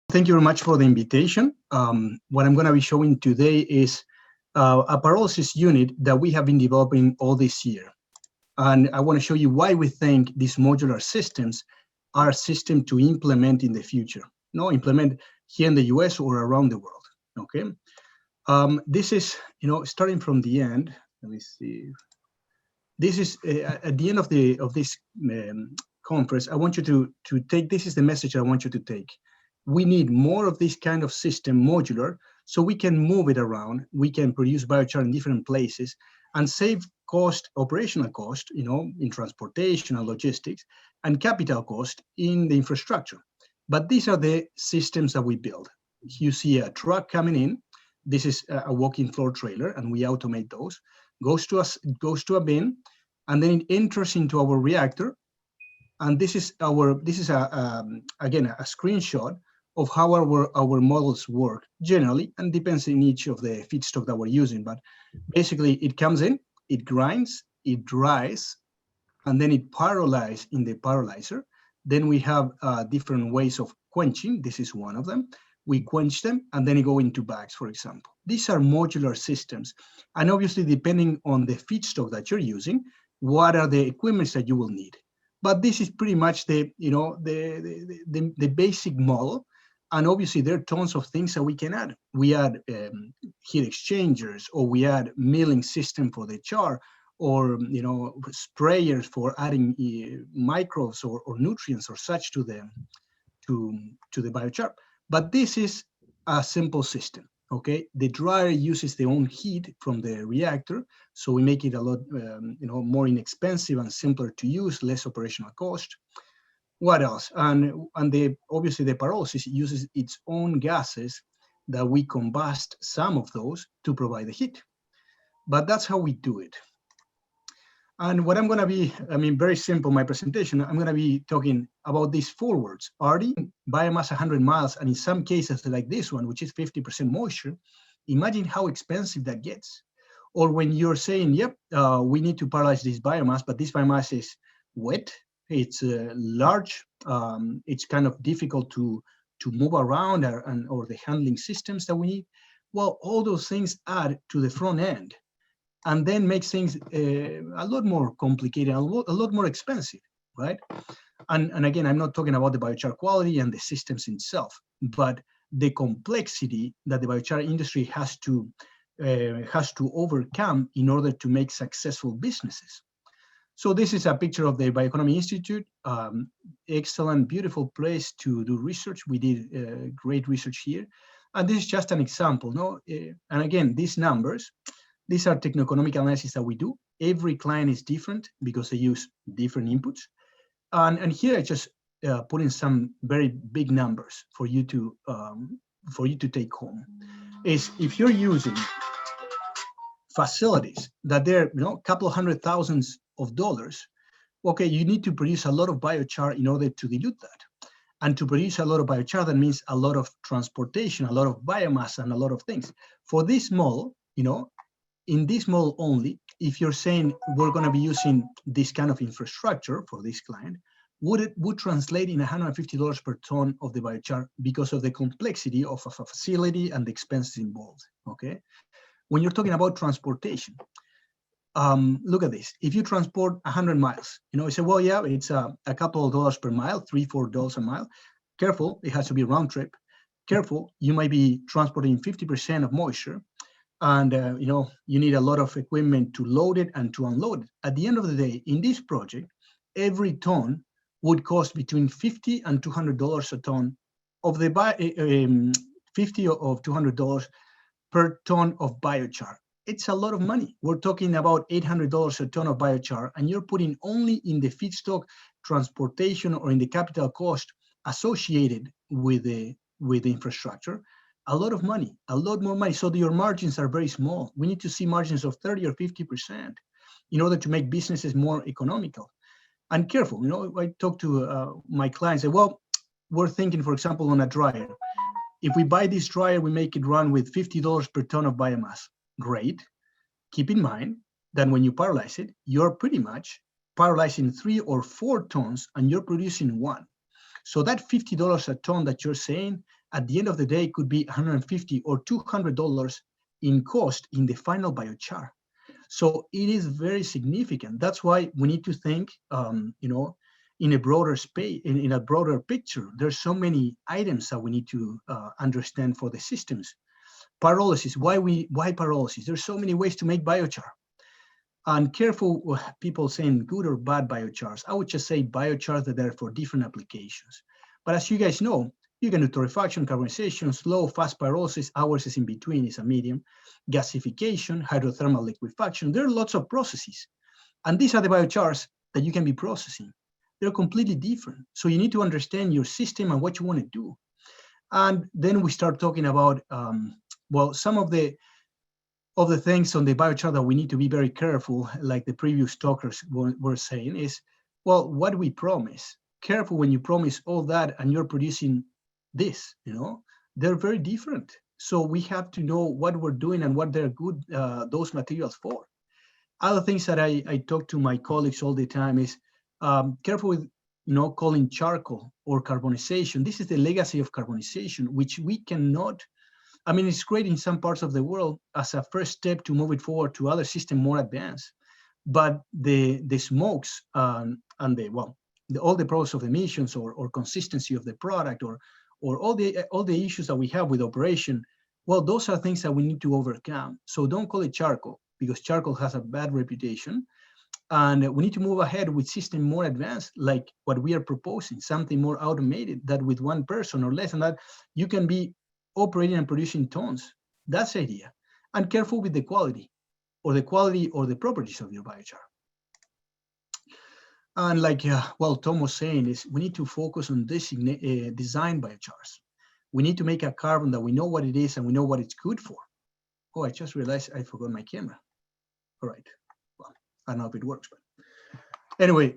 Thank you very much for the invitation. What I'm going to be showing today is a pyrolysis unit that we have been developing all this year. And I want to show you why we think these modular systems are a system to implement in the future. Implement here in the US or around the world, okay? This is, starting from the end, let me see. This is at the end of this conference, I want you to take, this is the message I want you to take. We need more of this kind of system, modular, so we can move it around. We can produce biochar in different places and save cost, operational cost, in transportation and logistics, and capital cost in the infrastructure. But these are the systems that we build. You see a truck coming in. This is a walk-in floor trailer, and we automate those. Goes to a bin, and then it enters into our reactor. And this is again a screenshot of how our models work generally, and depends on each of the feedstock that we're using. But basically, it comes in, it grinds, it dries, and then it pyrolyzes in the pyrolyzer. Then we have different ways of quenching. This is one of them. We quench them, and then they go into bags, for example. These are modular systems. And obviously, depending on the feedstock that you're using, what are the equipments that you will need? But this is pretty much the basic model. And obviously, there are tons of things that we can add. We add heat exchangers, or we add milling system for the char, or sprayers for adding microbes or nutrients or such to the biochar. But this is a simple system. Okay, the dryer uses their own heat from the reactor, so we make it a lot more inexpensive and simpler to use, less operational cost. What else? And obviously the pyrolysis uses its own gases that we combust some of those to provide the heat. But that's how we do it. And what I'm going to be, very simple, my presentation, I'm going to be talking about these 4 words: ARTi, biomass 100 miles, and in some cases like this one, which is 50% moisture. Imagine how expensive that gets. Or when you're saying, yep, we need to pyrolyze this biomass, but this biomass is wet, it's large, it's kind of difficult to move around, or the handling systems that we need. Well, all those things add to the front end, and then makes things a lot more complicated, a lot more expensive, right? And again, I'm not talking about the biochar quality and the systems itself, but the complexity that the biochar industry has to overcome in order to make successful businesses. So this is a picture of the Bioeconomy Institute. Excellent, beautiful place to do research. We did great research here. And this is just an example, no? And again, these numbers, these are techno-economic analysis that we do. Every client is different because they use different inputs. And here I just put in some very big numbers for you to take home. Is if you're using facilities that they're a couple of $100,000s, okay, you need to produce a lot of biochar in order to dilute that. And to produce a lot of biochar, that means a lot of transportation, a lot of biomass, and a lot of things. For this model, in this model only, if you're saying we're going to be using this kind of infrastructure for this client, would translate in $150 per ton of the biochar because of the complexity of a facility and the expenses involved, okay? When you're talking about transportation, look at this. If you transport 100 miles, you say, well, yeah, it's a couple of dollars per mile, $3, $4 a mile. Careful, it has to be a round trip. Careful, you might be transporting 50% of moisture, and you need a lot of equipment to load it and to unload it. At the end of the day, in this project, every ton would cost between $50 and $200 a ton of the $50 or $200 per ton of biochar. It's a lot of money. We're talking about $800 a ton of biochar, and you're putting only in the feedstock, transportation, or in the capital cost associated with the infrastructure, a lot of money, a lot more money. So your margins are very small. We need to see margins of 30 or 50% in order to make businesses more economical. And careful, I talk to my clients, say, well, we're thinking, for example, on a dryer. If we buy this dryer, we make it run with $50 per ton of biomass. Great. Keep in mind that when you pyrolyze it, you're pretty much pyrolyzing 3 or 4 tons, and you're producing 1. So that $50 a ton that you're saying, at the end of the day, could be $150 or $200 in cost in the final biochar. So it is very significant. That's why we need to think, in a broader space, in a broader picture. There's so many items that we need to understand for the systems. Pyrolysis. Why pyrolysis? There's so many ways to make biochar. And careful people saying good or bad biochars. I would just say biochars that are for different applications. But as you guys know, you can do torrefaction, carbonization, slow, fast pyrolysis. Ours is in between, is a medium. Gasification, hydrothermal liquefaction. There are lots of processes. And these are the biochars that you can be processing. They're completely different. So you need to understand your system and what you want to do. And then we start talking about, some of the things on the biochar that we need to be very careful, like the previous talkers were saying, is, what we promise. Careful when you promise all that and you're producing this, they're very different. So we have to know what we're doing and what they're good, those materials for. Other things that I talk to my colleagues all the time is careful with, calling charcoal or carbonization. This is the legacy of carbonization, which we cannot. I mean, it's great in some parts of the world as a first step to move it forward to other systems more advanced. But the smokes and all the process of emissions or consistency of the product or all the issues that we have with operation, those are things that we need to overcome. So don't call it charcoal, because charcoal has a bad reputation. And we need to move ahead with system more advanced, like what we are proposing, something more automated, that with one person or less than that, you can be operating and producing tons. That's the idea. And careful with the quality or the properties of your biochar. And like, Tom was saying, is we need to focus on design biochars. We need to make a carbon that we know what it is and we know what it's good for. Oh, I just realized I forgot my camera. All right. Well, I don't know if it works, but anyway,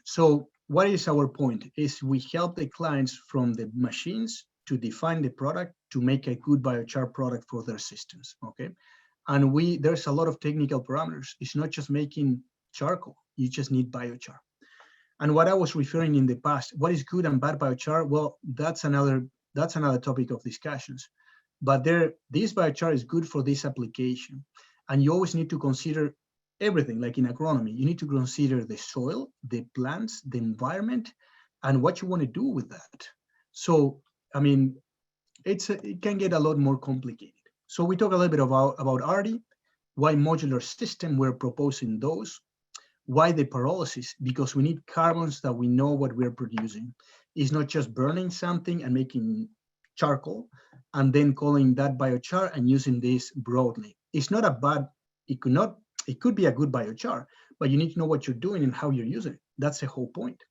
so what is our point? Is we help the clients from the machines to define the product to make a good biochar product for their systems, okay? And there's a lot of technical parameters. It's not just making charcoal, you just need biochar. And what I was referring in the past, what is good and bad biochar? Well, that's another topic of discussions. But this biochar is good for this application. And you always need to consider everything, like in agronomy. You need to consider the soil, the plants, the environment, and what you want to do with that. So, I mean, it can get a lot more complicated. So we talk a little bit about ARTi, why modular system, we're proposing those. Why the pyrolysis? Because we need carbons that we know what we're producing. It's not just burning something and making charcoal and then calling that biochar and using this broadly. It's not a bad, it could be a good biochar, but you need to know what you're doing and how you're using it. That's the whole point.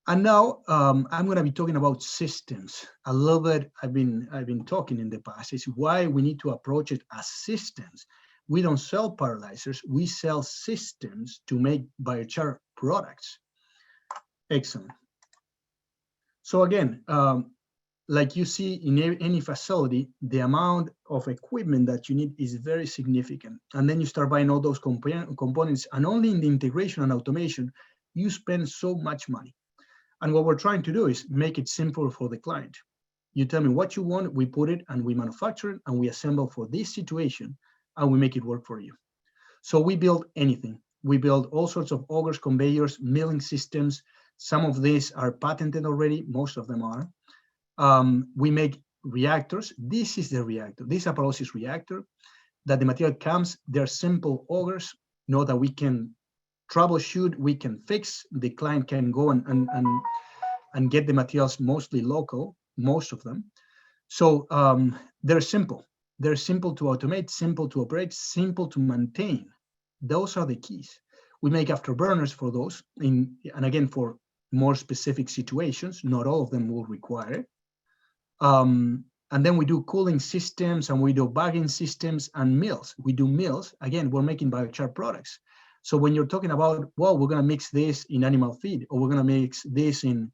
And now I'm going to be talking about systems. A little bit I've been talking in the past is why we need to approach it as systems. We don't sell pyrolyzers, we sell systems to make biochar products. Excellent. So again, like you see in any facility, the amount of equipment that you need is very significant. And then you start buying all those components, and only in the integration and automation, you spend so much money. And what we're trying to do is make it simple for the client. You tell me what you want, we put it and we manufacture it and we assemble for this situation and we make it work for you. So we build anything. We build all sorts of augers, conveyors, milling systems. Some of these are patented already, most of them are. We make reactors. This is the reactor. This is a pyrolysis reactor that the material comes. They're simple augers, that we can troubleshoot, we can fix. The client can go and get the materials mostly local, most of them. So they're simple. They're simple to automate, simple to operate, simple to maintain. Those are the keys. We make afterburners for those, and again, for more specific situations. Not all of them will require it. And then we do cooling systems, and we do bagging systems and mills. We do mills. Again, we're making biochar products. So when you're talking about, well, we're going to mix this in animal feed, or we're going to mix this in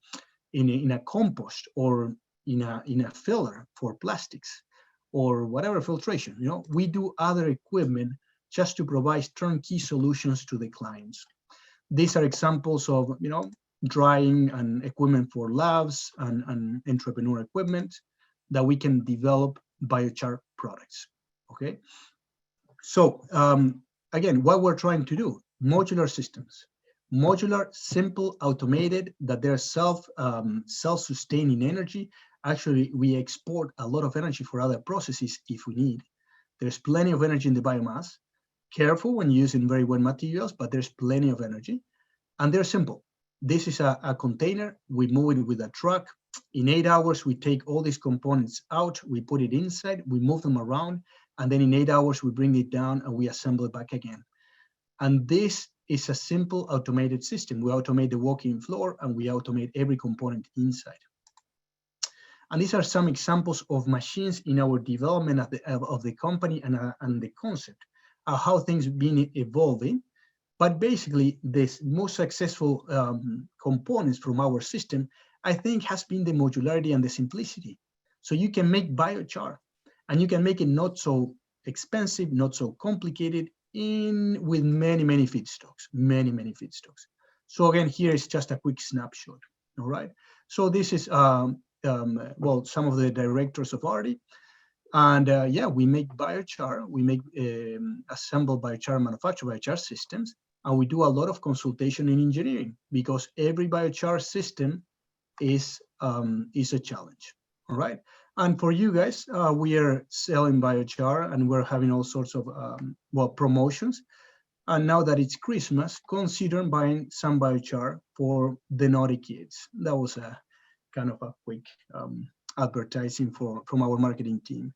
a compost, or in a filler for plastics, or whatever filtration, we do other equipment just to provide turnkey solutions to the clients. These are examples of, drying and equipment for labs and entrepreneur equipment, that we can develop biochar products. Okay, so again, what we're trying to do: modular systems, modular, simple, automated, that they're self-sustaining energy. Actually, we export a lot of energy for other processes if we need. There's plenty of energy in the biomass. Careful when using very wet materials, but there's plenty of energy. And they're simple. This is a container. We move it with a truck. In 8 hours, we take all these components out. We put it inside. We move them around. And then in 8 hours, we bring it down and we assemble it back again. And this is a simple automated system. We automate the walking floor and we automate every component inside. And these are some examples of machines in our development of the company and the concept of how things been evolving. But basically, the most successful components from our system, I think, has been the modularity and the simplicity. So you can make biochar, and you can make it not so expensive, not so complicated, with many feedstocks, many feedstocks. So again, here is just a quick snapshot. All right. So this is well, some of the directors of ARTi. And yeah, we make biochar, we make assemble biochar, manufacture biochar systems, and we do a lot of consultation in engineering, because every biochar system is a challenge. All right. And for you guys, we are selling biochar and we're having all sorts of well, promotions. And now that it's Christmas, consider buying some biochar for the naughty kids. That was a kind of a quick advertising from our marketing team.